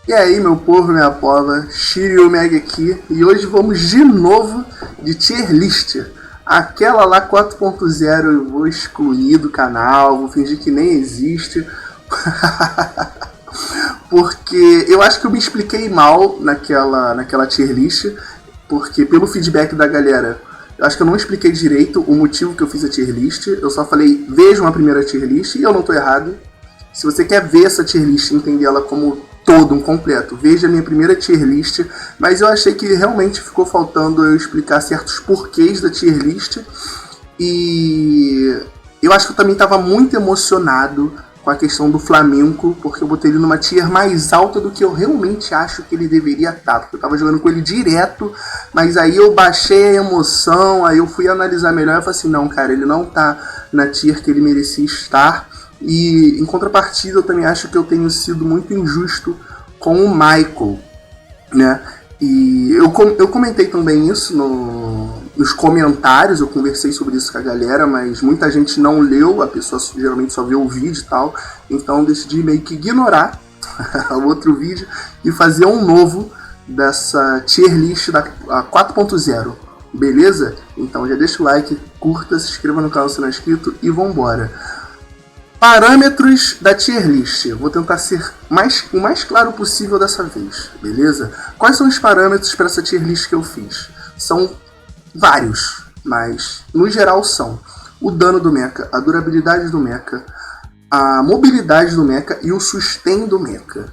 E aí, meu povo, minha pova, Shiryu Meg aqui, e hoje vamos de novo de tier list. Aquela lá 4.0 eu vou excluir do canal, vou fingir que nem existe, porque eu acho que eu me expliquei mal naquela tier list, porque pelo feedback da galera, eu acho que eu não expliquei direito o motivo que eu fiz a tier list, eu só falei, vejam a primeira tier list, e eu não tô errado. Se você quer ver essa tier list e entender ela como todo, um completo, veja a minha primeira tier list, mas eu achei que realmente ficou faltando eu explicar certos porquês da tier list, e eu acho que eu também estava muito emocionado com a questão do Flamengo, porque eu botei ele numa tier mais alta do que eu realmente acho que ele deveria estar, porque eu estava jogando com ele direto, mas aí eu baixei a emoção, aí eu fui analisar melhor e falei assim, não cara, ele não tá na tier que ele merecia estar. E em contrapartida eu também acho que eu tenho sido muito injusto com o Michael, né? E eu comentei também isso nos comentários, eu conversei sobre isso com a galera, mas muita gente não leu, a pessoa geralmente só vê o vídeo e tal, então eu decidi meio que ignorar o outro vídeo e fazer um novo dessa tier list da 4.0, beleza? Então já deixa o like, curta, se inscreva no canal se não é inscrito e vambora! Parâmetros da tier list. Vou tentar ser o mais claro possível dessa vez, beleza? Quais são os parâmetros para essa tier list que eu fiz? São vários, mas no geral são o dano do mecha, a durabilidade do mecha, a mobilidade do mecha e o sustain do mecha.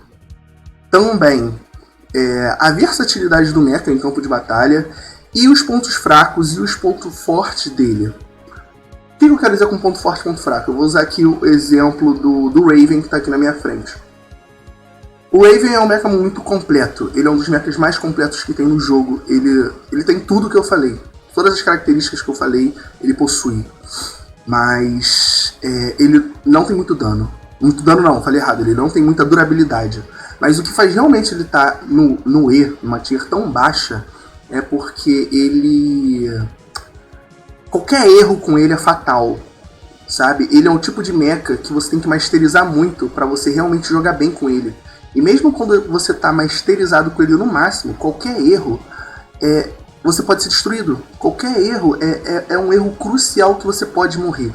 Também a versatilidade do mecha em campo de batalha e os pontos fracos e os pontos fortes dele. O que eu quero dizer com ponto forte e ponto fraco? Eu vou usar aqui o exemplo do Raven que está aqui na minha frente. O Raven é um mecha muito completo, ele é um dos mechas mais completos que tem no jogo, ele tem tudo que eu falei, todas as características que eu falei ele possui, mas ele não tem muito dano não, falei errado, ele não tem muita durabilidade, mas o que faz realmente ele estar no E, numa tier tão baixa, é porque qualquer erro com ele é fatal, sabe? Ele é um tipo de mecha que você tem que masterizar muito para você realmente jogar bem com ele. E mesmo quando você tá masterizado com ele no máximo, qualquer erro, você pode ser destruído. Qualquer erro é um erro crucial que você pode morrer.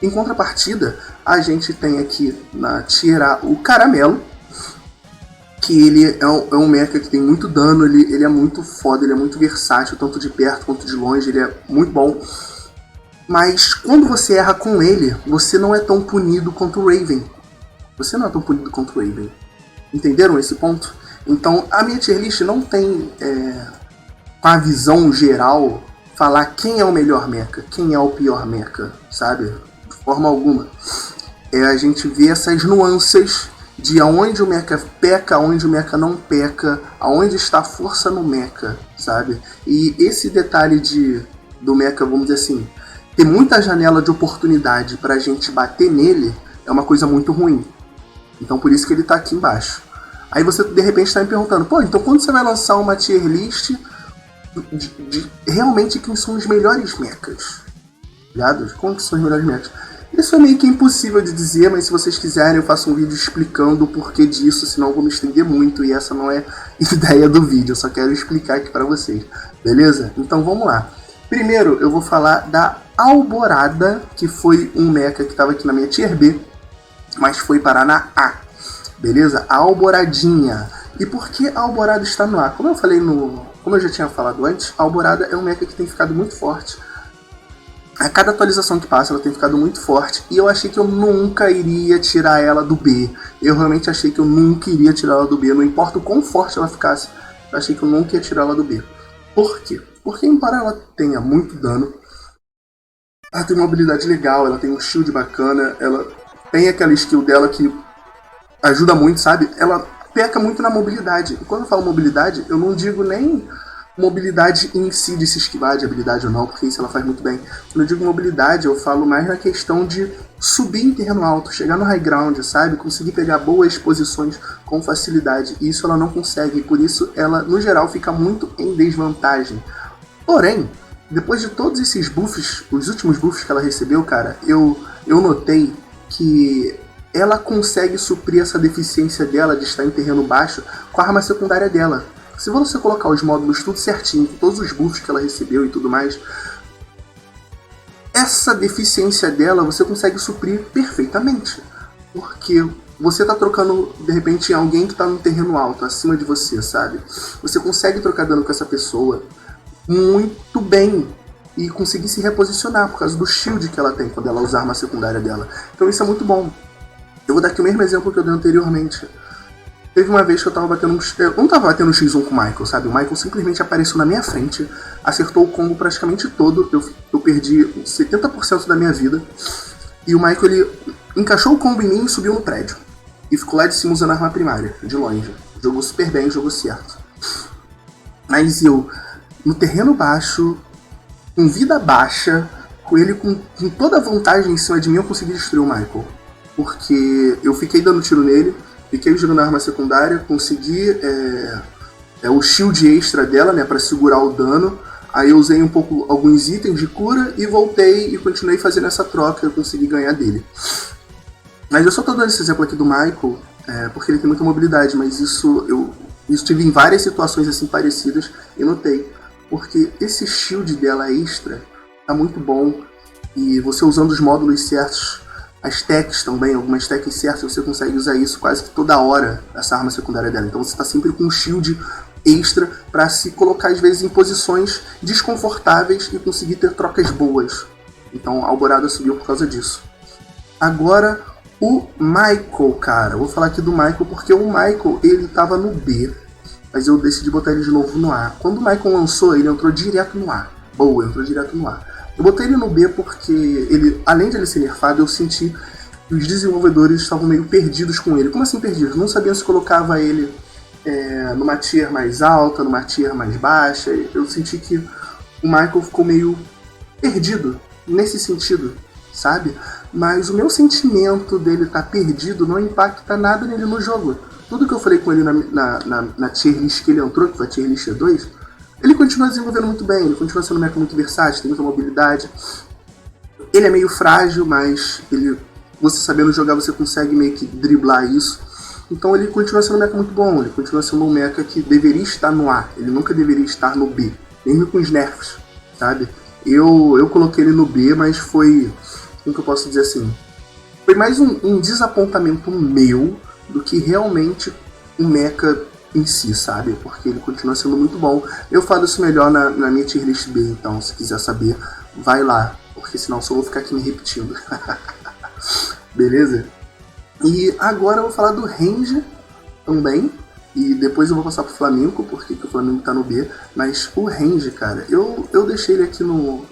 Em contrapartida, a gente tem aqui na tier A o Caramelo, que ele é um mecha que tem muito dano, ele é muito foda, ele é muito versátil, tanto de perto quanto de longe, ele é muito bom. Mas quando você erra com ele, você não é tão punido quanto o Raven. Você não é tão punido quanto o Raven. Entenderam esse ponto? Então a minha tier list não tem, com a visão geral, falar quem é o melhor mecha, quem é o pior mecha, sabe? De forma alguma. A gente vê essas nuances de aonde o mecha peca, aonde o mecha não peca, aonde está a força no mecha, sabe? E esse detalhe do mecha, vamos dizer assim, ter muita janela de oportunidade pra gente bater nele é uma coisa muito ruim. Então por isso que ele tá aqui embaixo. Aí você de repente está me perguntando, pô, então quando você vai lançar uma tier list de realmente quem são os melhores mechas? Ligado? Como que são os melhores mechas? Isso é meio que impossível de dizer, mas se vocês quiserem eu faço um vídeo explicando o porquê disso, senão eu vou me estender muito e essa não é a ideia do vídeo, eu só quero explicar aqui pra vocês, beleza? Então vamos lá. Primeiro eu vou falar da Alborada, que foi um mecha que estava aqui na minha tier B, mas foi parar na A, beleza? A Alboradinha. E por que a Alborada está no A? Como eu já tinha falado antes, a Alborada é um mecha que tem ficado muito forte. A cada atualização que passa ela tem ficado muito forte e eu achei que eu nunca iria tirar ela do B. Eu realmente achei que eu nunca iria tirar ela do B, não importa o quão forte ela ficasse, eu achei que eu nunca ia tirar ela do B. Por quê? Porque embora ela tenha muito dano, ela tem uma habilidade legal, ela tem um shield bacana, ela tem aquela skill dela que ajuda muito, sabe? Ela peca muito na mobilidade. E quando eu falo mobilidade, eu não digo nem mobilidade em si de se esquivar de habilidade ou não, porque isso ela faz muito bem. Quando eu digo mobilidade, eu falo mais na questão de subir em terreno alto, chegar no high ground, sabe? Conseguir pegar boas posições com facilidade. E isso ela não consegue, e por isso ela, no geral, fica muito em desvantagem. Porém, depois de todos esses buffs, os últimos buffs que ela recebeu, cara, eu notei que ela consegue suprir essa deficiência dela de estar em terreno baixo com a arma secundária dela. Se você colocar os módulos tudo certinho, com todos os buffs que ela recebeu e tudo mais, essa deficiência dela você consegue suprir perfeitamente. Porque você tá trocando, de repente, em alguém que tá no terreno alto, acima de você, sabe? Você consegue trocar dano com essa pessoa muito bem e conseguir se reposicionar por causa do shield que ela tem quando ela usa a arma secundária dela. Então isso é muito bom. Eu vou dar aqui o mesmo exemplo que eu dei anteriormente. Teve uma vez que eu tava batendo eu não tava batendo X1 com o Michael, sabe? O Michael simplesmente apareceu na minha frente, acertou o combo praticamente todo, eu perdi 70% da minha vida. E o Michael, ele encaixou o combo em mim e subiu no prédio. E ficou lá de cima usando a arma primária, de longe. Jogou super bem, jogou certo. Mas eu, no terreno baixo, com vida baixa, com ele com toda a vantagem em cima de mim, eu consegui destruir o Michael. Porque eu fiquei dando tiro nele, fiquei jogando a arma secundária, consegui o shield extra dela, né, pra segurar o dano. Aí eu usei alguns itens de cura e voltei e continuei fazendo essa troca e eu consegui ganhar dele. Mas eu só tô dando esse exemplo aqui do Michael, porque ele tem muita mobilidade, mas isso tive em várias situações assim parecidas e notei. Porque esse shield dela extra tá muito bom e você usando os módulos certos, as techs também, algumas techs certas, você consegue usar isso quase que toda hora, essa arma secundária dela. Então você tá sempre com um shield extra para se colocar às vezes em posições desconfortáveis e conseguir ter trocas boas. Então a Alborada subiu por causa disso. Agora o Michael, cara, vou falar aqui do Michael porque o Michael, ele tava no B, mas eu decidi botar ele de novo no A. Quando o Michael lançou, ele entrou direto no A. Boa, entrou direto no A. Eu botei ele no B porque ele, além de ele ser nerfado, eu senti que os desenvolvedores estavam meio perdidos com ele. Como assim perdidos? Não sabiam se colocava ele numa tier mais alta, numa tier mais baixa. Eu senti que o Michael ficou meio perdido nesse sentido, sabe? Mas o meu sentimento dele estar perdido não impacta nada nele no jogo. Tudo que eu falei com ele na tier list que ele entrou, que foi a tier list 2, ele continua desenvolvendo muito bem, ele continua sendo um mecha muito versátil, tem muita mobilidade. Ele é meio frágil, mas você sabendo jogar, você consegue meio que driblar isso. Então ele continua sendo um mecha muito bom, ele continua sendo um mecha que deveria estar no A, ele nunca deveria estar no B, mesmo com os nerfs, sabe? Eu coloquei ele no B, mas foi, como que eu posso dizer assim, foi mais um desapontamento meu do que realmente um mecha em si, sabe? Porque ele continua sendo muito bom. Eu falo isso melhor na minha tier list B, então se quiser saber, vai lá, porque senão só vou ficar aqui me repetindo. Beleza? E agora eu vou falar do Range também, e depois eu vou passar pro Flamengo, porque o Flamengo tá no B, mas o Range, cara, eu deixei ele aqui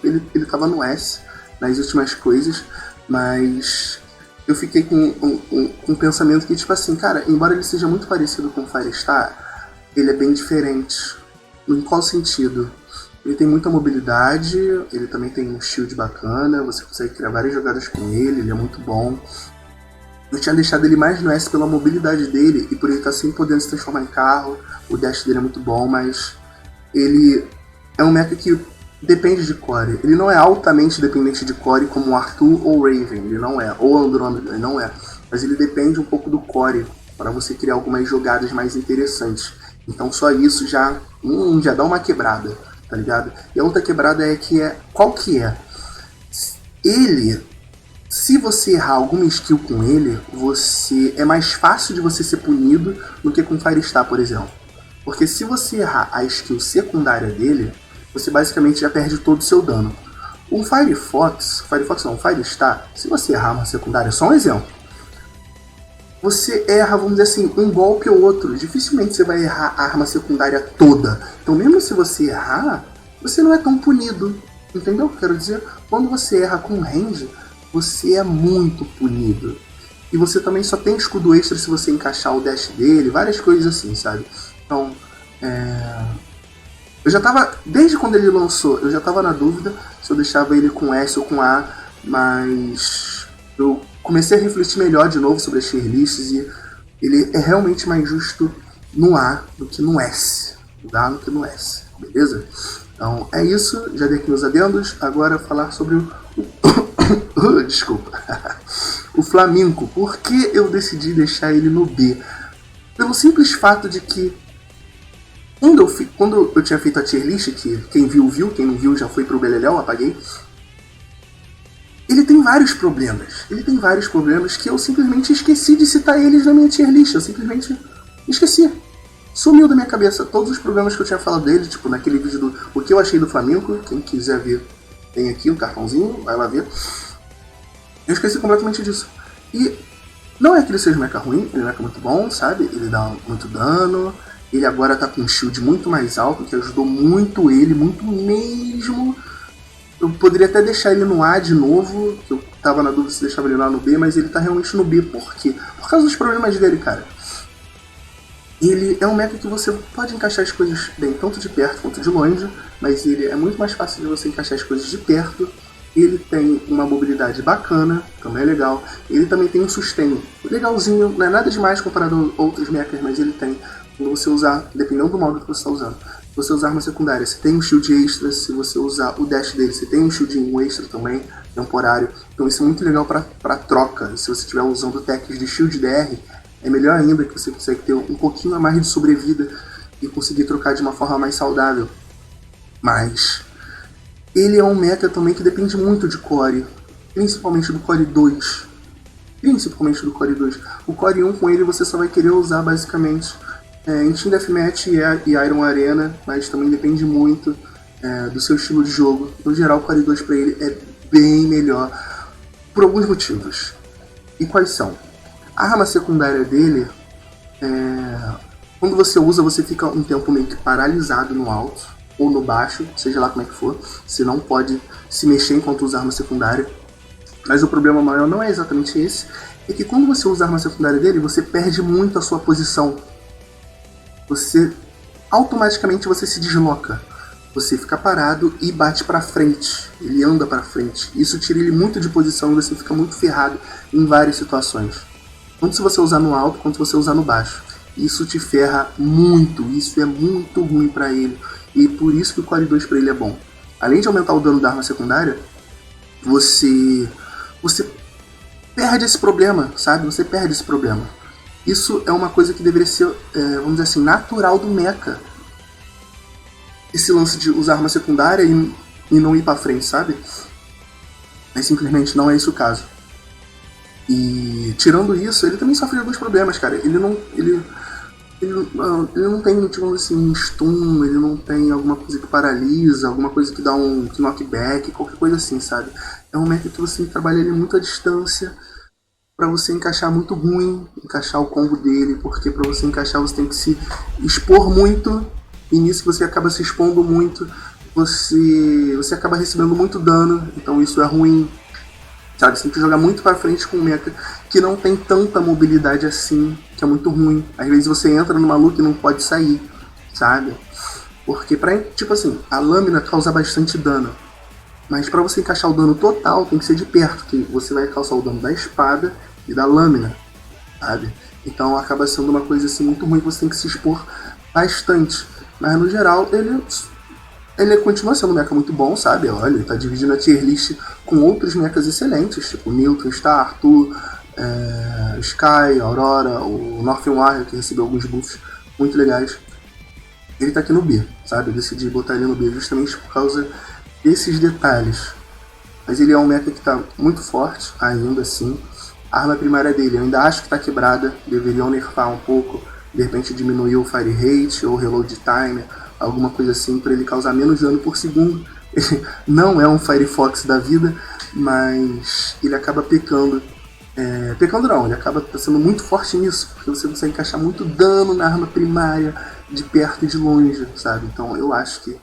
ele tava no S, nas últimas coisas, mas eu fiquei com um pensamento que, tipo assim, cara, embora ele seja muito parecido com o Firestar, ele é bem diferente. Em qual sentido? Ele tem muita mobilidade, ele também tem um shield bacana, você consegue criar várias jogadas com ele é muito bom. Eu tinha deixado ele mais no S pela mobilidade dele e por ele estar sempre podendo se transformar em carro, o dash dele é muito bom, mas ele é um mecha que depende de core. Ele não é altamente dependente de core como o Arthur ou Raven, ele não é, ou Andromeda, ele não é. Mas ele depende um pouco do core para você criar algumas jogadas mais interessantes. Então só isso já dá uma quebrada, tá ligado? E a outra quebrada qual que é? Ele, se você errar alguma skill com ele, é mais fácil de você ser punido do que com Firestar, por exemplo. Porque se você errar a skill secundária dele, você basicamente já perde todo o seu dano. O Firefox não, o Firestar, se você errar uma secundária, só um exemplo, você erra, vamos dizer assim, um golpe ou outro, dificilmente você vai errar a arma secundária toda. Então mesmo se você errar, você não é tão punido, entendeu o que eu quero dizer? Quando você erra com range, você é muito punido. E você também só tem escudo extra se você encaixar o dash dele, várias coisas assim, sabe? Então, eu já tava, desde quando ele lançou, eu já tava na dúvida se eu deixava ele com S ou com A, mas eu comecei a refletir melhor de novo sobre as tier lists e ele é realmente mais justo no A do que no S, do que no S, beleza? Então é isso, já dei aqui meus adendos, agora falar sobre desculpa, o o Flamengo. Por que eu decidi deixar ele no B? Pelo simples fato de que quando eu tinha feito a tier list, que quem viu, viu, quem não viu já foi pro beleléu, apaguei. Ele tem vários problemas. Ele tem vários problemas que eu simplesmente esqueci de citar eles na minha tier list. Eu simplesmente esqueci. Sumiu da minha cabeça todos os problemas que eu tinha falado dele, tipo naquele vídeo do o que eu achei do Flamengo. Quem quiser ver, tem aqui um cartãozinho, vai lá ver. Eu esqueci completamente disso. E não é que ele seja um mecha ruim, ele é um mecha muito bom, sabe? Ele dá muito dano. Ele agora tá com um shield muito mais alto, que ajudou muito ele, muito mesmo. Eu poderia até deixar ele no A de novo, que eu tava na dúvida se deixava ele lá no B, mas ele tá realmente no B. Por quê? Por causa dos problemas dele, cara. Ele é um mecha que você pode encaixar as coisas bem, tanto de perto quanto de longe, mas ele é muito mais fácil de você encaixar as coisas de perto. Ele tem uma mobilidade bacana, também é legal. Ele também tem um sustain legalzinho, não é nada demais comparado a outros mechas, mas ele tem. Quando você usar, dependendo do modo que você está usando, se você usar arma secundária, você tem um shield extra. Se você usar o dash dele, você tem um shieldinho extra também, temporário. Então isso é muito legal para troca. Se você estiver usando techs de shield DR, é melhor ainda, que você consegue ter um pouquinho a mais de sobrevida e conseguir trocar de uma forma mais saudável. Mas ele é um mecha também que depende muito de core, principalmente do core 2. O core 1 com ele você só vai querer usar basicamente em Team Deathmatch e Iron Arena, mas também depende muito do seu estilo de jogo. No geral, o core 2 para ele é bem melhor, por alguns motivos. E quais são? A arma secundária dele, quando você usa, você fica um tempo meio que paralisado no alto ou no baixo, seja lá como é que for. Você não pode se mexer enquanto usa a arma secundária. Mas o problema maior não é exatamente esse, é que quando você usa a arma secundária dele, você perde muito a sua posição. Automaticamente você se desloca. Você fica parado e bate pra frente. Ele anda pra frente. Isso tira ele muito de posição e você fica muito ferrado em várias situações. Tanto se você usar no alto quanto se você usar no baixo. Isso te ferra muito. Isso é muito ruim pra ele. E por isso que o Core 2 pra ele é bom. Além de aumentar o dano da arma secundária, você perde esse problema, sabe? Você perde esse problema. Isso é uma coisa que deveria ser, vamos dizer assim, natural do mecha. Esse lance de usar arma secundária e não ir pra frente, sabe? Mas simplesmente não é esse o caso. E tirando isso, ele também sofre de alguns problemas, cara. Ele não tem, tipo assim, stun, ele não tem alguma coisa que paralisa, alguma coisa que dá um knockback, qualquer coisa assim, sabe? É um mecha que você tem que trabalhar ele muito à distância pra você encaixar muito ruim, encaixar o combo dele, porque pra você encaixar você tem que se expor muito, e nisso você acaba se expondo muito, você acaba recebendo muito dano, então isso é ruim, sabe? Você tem que jogar muito pra frente com um mecha que não tem tanta mobilidade assim, que é muito ruim. Às vezes você entra numa luta e não pode sair, sabe? Porque tipo assim, a lâmina causa bastante dano, mas pra você encaixar o dano total tem que ser de perto, que você vai causar o dano da espada e da lâmina, sabe? Então acaba sendo uma coisa assim muito ruim, você tem que se expor bastante. Mas no geral ele continua sendo um mecha muito bom, sabe? Olha, ele tá dividindo a tier list com outros mechas excelentes, tipo Newton, Star, Arthur, Sky, Aurora, o Northern Warrior, que recebeu alguns buffs muito legais. Ele tá aqui no B, sabe? Eu decidi botar ele no B justamente por causa desses detalhes. Mas ele é um mecha que tá muito forte, ainda assim. A arma primária dele eu ainda acho que tá quebrada, deveriam nerfar um pouco, de repente diminuir o fire rate ou reload time, alguma coisa assim, para ele causar menos dano por segundo. Ele não é um Firefox da vida, mas ele acaba pecando. Pecando não, ele acaba sendo muito forte nisso, porque você consegue encaixar muito dano na arma primária, de perto e de longe, sabe? Então eu acho que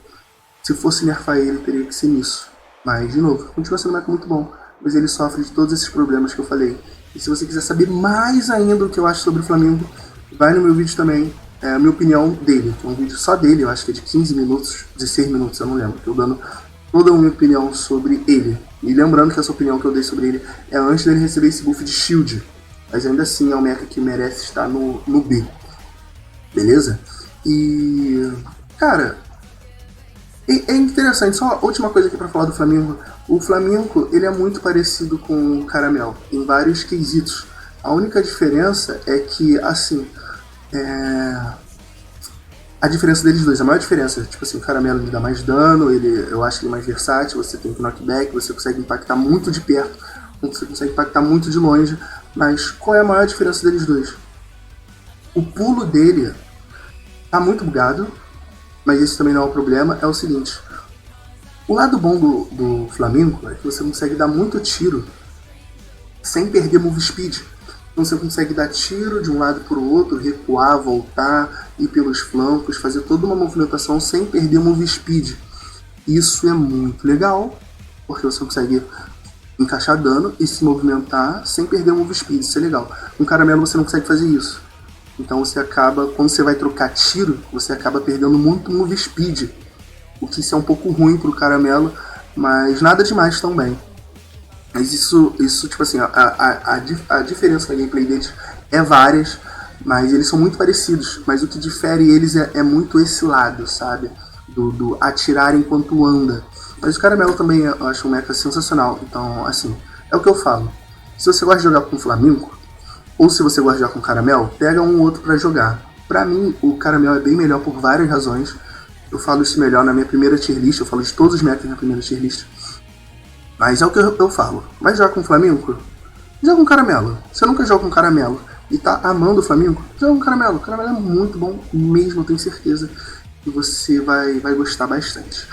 se fosse nerfar ele, teria que ser nisso. Mas, de novo, continua sendo um mecha muito bom, mas ele sofre de todos esses problemas que eu falei. E se você quiser saber mais ainda o que eu acho sobre o Flamengo, vai no meu vídeo também, a minha opinião dele, que é um vídeo só dele, eu acho que é de 15 minutos, 16 minutos, eu não lembro, que eu dando toda a minha opinião sobre ele. E lembrando que essa opinião que eu dei sobre ele é antes dele receber esse buff de shield, mas ainda assim é um mecha que merece estar no B, beleza? E, cara, É interessante, só a última coisa aqui pra falar do Flamengo. O Flamengo, ele é muito parecido com o Caramel, em vários quesitos. A única diferença é que, assim, a diferença deles dois, a maior diferença, tipo assim, o Caramelo ele dá mais dano, eu acho ele mais versátil, você tem knockback, você consegue impactar muito de perto, você consegue impactar muito de longe, mas qual é a maior diferença deles dois? O pulo dele tá muito bugado, mas isso também não é um problema, é o seguinte, o lado bom do Flamengo é que você consegue dar muito tiro sem perder move speed. Então você consegue dar tiro de um lado para o outro, recuar, voltar, ir pelos flancos, fazer toda uma movimentação sem perder move speed. Isso é muito legal, porque você consegue encaixar dano e se movimentar sem perder move speed, isso é legal. Com Caramelo você não consegue fazer isso. Então você acaba, quando você vai trocar tiro, você acaba perdendo muito move speed. O que isso é um pouco ruim pro Caramelo, mas nada demais também. Mas isso tipo assim, a diferença na gameplay deles é várias, mas eles são muito parecidos. Mas o que difere eles é muito esse lado, sabe? Do atirar enquanto anda. Mas o Caramelo também eu acho um mecha sensacional. Então, assim, é o que eu falo. Se você gosta de jogar com o Flamengo, ou se você gosta de jogar com o Caramelo, pega um ou outro pra jogar. Pra mim, o Caramelo é bem melhor por várias razões. Eu falo isso melhor na minha primeira tier list, eu falo de todos os mechas na primeira tier list. Mas é o que eu falo. Vai jogar com o Flamengo? Joga com Caramelo. Você nunca joga com Caramelo e tá amando o Flamengo? Joga com Caramelo. O Caramelo é muito bom mesmo, eu tenho certeza que você vai gostar bastante.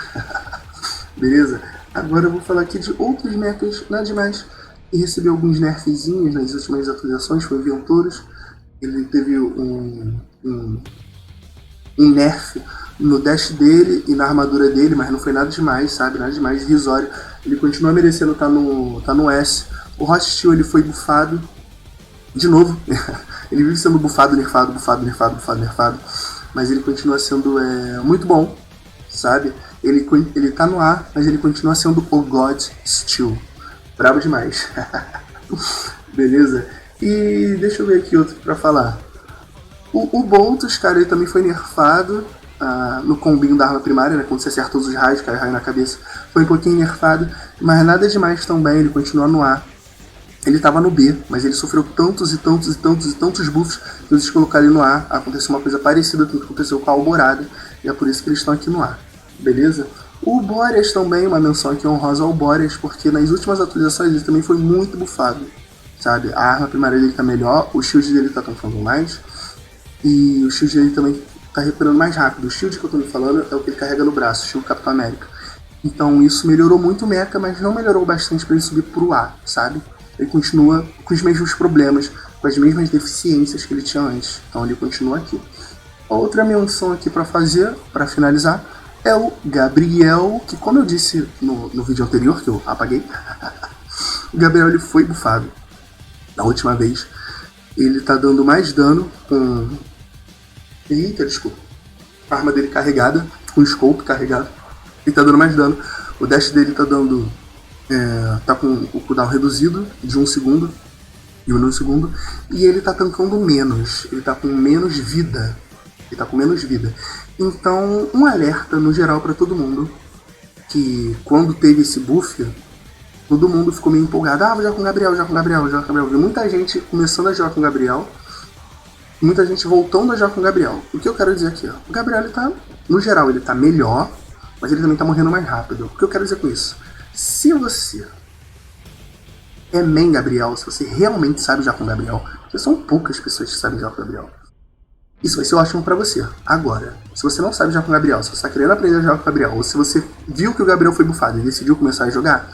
Beleza? Agora eu vou falar aqui de outros mechas, nada demais. E recebeu alguns nerfzinhos nas últimas atualizações, foi o Ventoros. Ele teve um nerf no dash dele e na armadura dele, mas não foi nada demais, sabe? Nada demais, irrisório. Ele continua merecendo estar no S. O Hot Steel ele foi bufado de novo. Ele vive sendo bufado, nerfado, mas ele continua sendo muito bom, sabe? Ele tá no ar, mas ele continua sendo o God Steel. Brabo demais. Beleza? E deixa eu ver aqui outro pra falar. O Boltos, cara, ele também foi nerfado no combinho da arma primária, né? Quando você acerta todos os raios, cai raio na cabeça. Foi um pouquinho nerfado, mas nada demais também, ele continua no A. Ele tava no B, mas ele sofreu tantos buffs que eles colocaram ele no A. Aconteceu uma coisa parecida com o que aconteceu com a Alborada, e é por isso que eles estão aqui no A. Beleza? O Boreas também, uma menção aqui honrosa ao Boreas, porque nas últimas atualizações ele também foi muito bufado, sabe? A arma primária dele tá melhor, o shield dele tá tancando mais, e o shield dele também tá recuperando mais rápido. O shield que eu tô me falando é o que ele carrega no braço, o shield Capitão América. Então isso melhorou muito o mecha, mas não melhorou bastante para ele subir pro A, sabe? Ele continua com os mesmos problemas, com as mesmas deficiências que ele tinha antes. Então ele continua aqui. Outra menção aqui para fazer, para finalizar, é o Gabriel, que como eu disse no vídeo anterior, que eu apaguei, o Gabriel ele foi bufado. Da última vez, ele tá dando mais dano com... Eita, desculpa. A arma dele carregada, com o scope carregado. Ele tá dando mais dano. O dash dele tá dando... tá com o cooldown reduzido de 1 segundo. E 1 segundo. E ele tá tancando menos. Ele tá com menos vida. Então, um alerta no geral pra todo mundo. Que quando teve esse buff, todo mundo ficou meio empolgado. Vou jogar com o Gabriel, Vi muita gente começando a jogar com o Gabriel. Muita gente voltando a jogar com o Gabriel. O que eu quero dizer aqui, ó. O Gabriel, ele tá, no geral, ele tá melhor, mas ele também tá morrendo mais rápido. O que eu quero dizer com isso? Se você é main Gabriel, se você realmente sabe jogar com o Gabriel, porque são poucas pessoas que sabem jogar com o Gabriel, isso vai ser ótimo pra você. Agora, se você não sabe jogar com o Gabriel, se você tá querendo aprender a jogar com o Gabriel, ou se você viu que o Gabriel foi bufado e decidiu começar a jogar,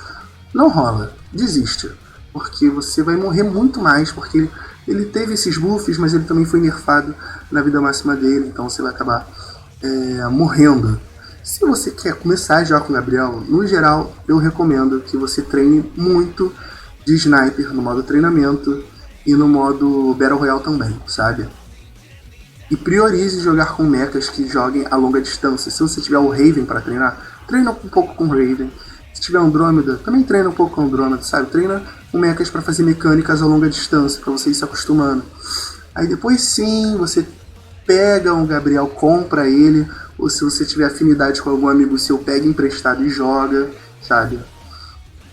não rola. Desiste. Porque você vai morrer muito mais, porque ele teve esses buffs, mas ele também foi nerfado na vida máxima dele, então você vai acabar morrendo. Se você quer começar a jogar com o Gabriel, no geral, eu recomendo que você treine muito de sniper no modo treinamento e no modo Battle Royale também, sabe? E priorize jogar com mechas que joguem a longa distância. Se você tiver o Raven para treinar, treina um pouco com o Raven. Se tiver Andrômeda, também treina um pouco com Andrômeda, sabe? Treina com mechas para fazer mecânicas a longa distância, para você ir se acostumando. Aí depois sim, você pega um Gabriel, compra ele ou se você tiver afinidade com algum amigo seu, pega emprestado e joga, sabe?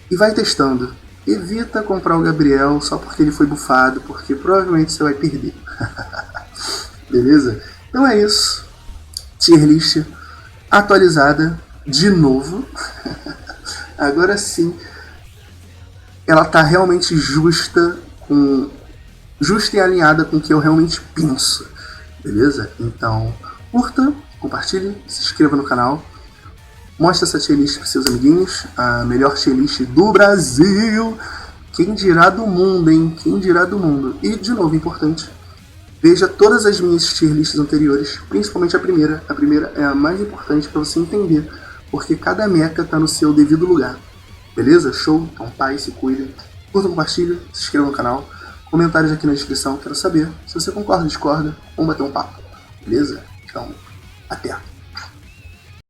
E vai testando. Evita comprar o Gabriel só porque ele foi bufado, porque provavelmente você vai perder. Beleza? Então é isso. Tier list atualizada de novo. Agora sim, ela tá realmente justa e alinhada com o que eu realmente penso. Beleza? Então, curta, compartilhe, se inscreva no canal. Mostre essa tier list para seus amiguinhos. A melhor tier list do Brasil. Quem dirá do mundo, hein? Quem dirá do mundo. E, de novo, importante, veja todas as minhas tier lists anteriores, principalmente a primeira. A primeira é a mais importante para você entender, porque cada mecha está no seu devido lugar. Beleza? Show? Então, paz, se cuidem. Curta, compartilha, se inscreva no canal. Comentários aqui na descrição. Quero saber se você concorda, discorda, vamos bater um papo. Beleza? Então, até.